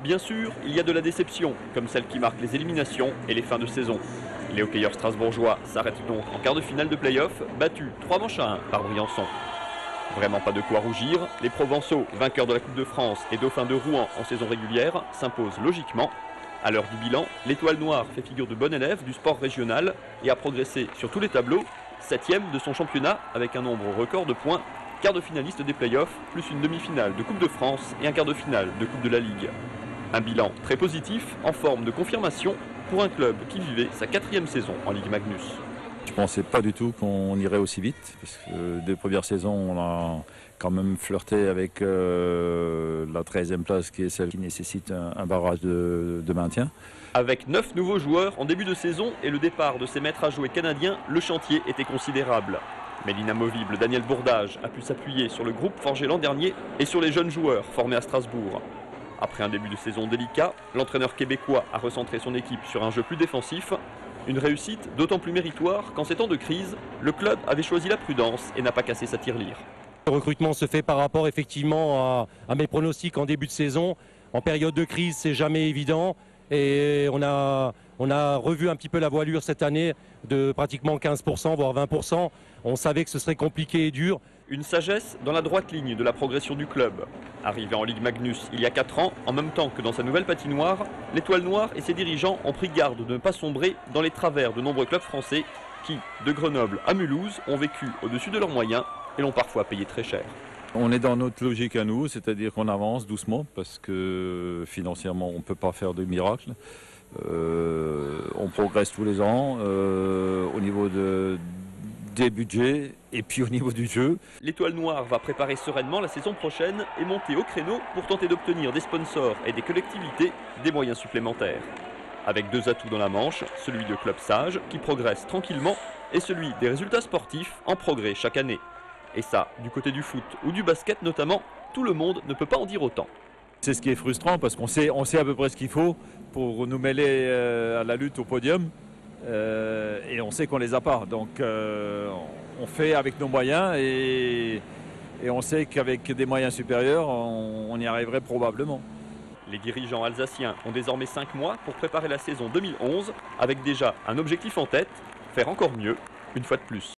Bien sûr, il y a de la déception, comme celle qui marque les éliminations et les fins de saison. Les hockeyeurs strasbourgeois s'arrêtent donc en quart de finale de play-off, battus 3-1 par Briançon. Vraiment pas de quoi rougir, les Provençaux, vainqueurs de la Coupe de France et dauphins de Rouen en saison régulière, s'imposent logiquement. À l'heure du bilan, l'Étoile Noire fait figure de bon élève du sport régional et a progressé sur tous les tableaux, 7e de son championnat avec un nombre record de points, quart de finaliste des play-offs, plus une demi-finale de Coupe de France et un quart de finale de Coupe de la Ligue. Un bilan très positif, en forme de confirmation, pour un club qui vivait sa 4e saison en Ligue Magnus. Je ne pensais pas du tout qu'on irait aussi vite, parce que dès la première saison, on a quand même flirté avec la 13e place, qui est celle qui nécessite un barrage de maintien. Avec 9 nouveaux joueurs en début de saison et le départ de ses maîtres à jouer canadiens, le chantier était considérable. Mais l'inamovible Daniel Bourdage a pu s'appuyer sur le groupe forgé l'an dernier et sur les jeunes joueurs formés à Strasbourg. Après un début de saison délicat, l'entraîneur québécois a recentré son équipe sur un jeu plus défensif. Une réussite d'autant plus méritoire qu'en ces temps de crise, le club avait choisi la prudence et n'a pas cassé sa tirelire. Le recrutement se fait par rapport effectivement à mes pronostics en début de saison. En période de crise, c'est jamais évident. Et on a revu un petit peu la voilure cette année de pratiquement 15%, voire 20%. On savait que ce serait compliqué et dur. Une sagesse dans la droite ligne de la progression du club. Arrivé en Ligue Magnus il y a 4 ans, en même temps que dans sa nouvelle patinoire, l'Étoile Noire et ses dirigeants ont pris garde de ne pas sombrer dans les travers de nombreux clubs français qui, de Grenoble à Mulhouse, ont vécu au-dessus de leurs moyens et l'ont parfois payé très cher. On est dans notre logique à nous, c'est-à-dire qu'on avance doucement, parce que financièrement, on ne peut pas faire de miracle. On progresse tous les ans au niveau des budgets et puis au niveau du jeu. L'Étoile Noire va préparer sereinement la saison prochaine et monter au créneau pour tenter d'obtenir des sponsors et des collectivités des moyens supplémentaires. Avec 2 atouts dans la manche, celui de Club Sage qui progresse tranquillement et celui des résultats sportifs en progrès chaque année. Et ça, du côté du foot ou du basket notamment, tout le monde ne peut pas en dire autant. C'est ce qui est frustrant parce qu'on sait à peu près ce qu'il faut pour nous mêler à la lutte au podium et on sait qu'on les a pas. Donc on fait avec nos moyens et on sait qu'avec des moyens supérieurs, on y arriverait probablement. Les dirigeants alsaciens ont désormais 5 mois pour préparer la saison 2011 avec déjà un objectif en tête, faire encore mieux, une fois de plus.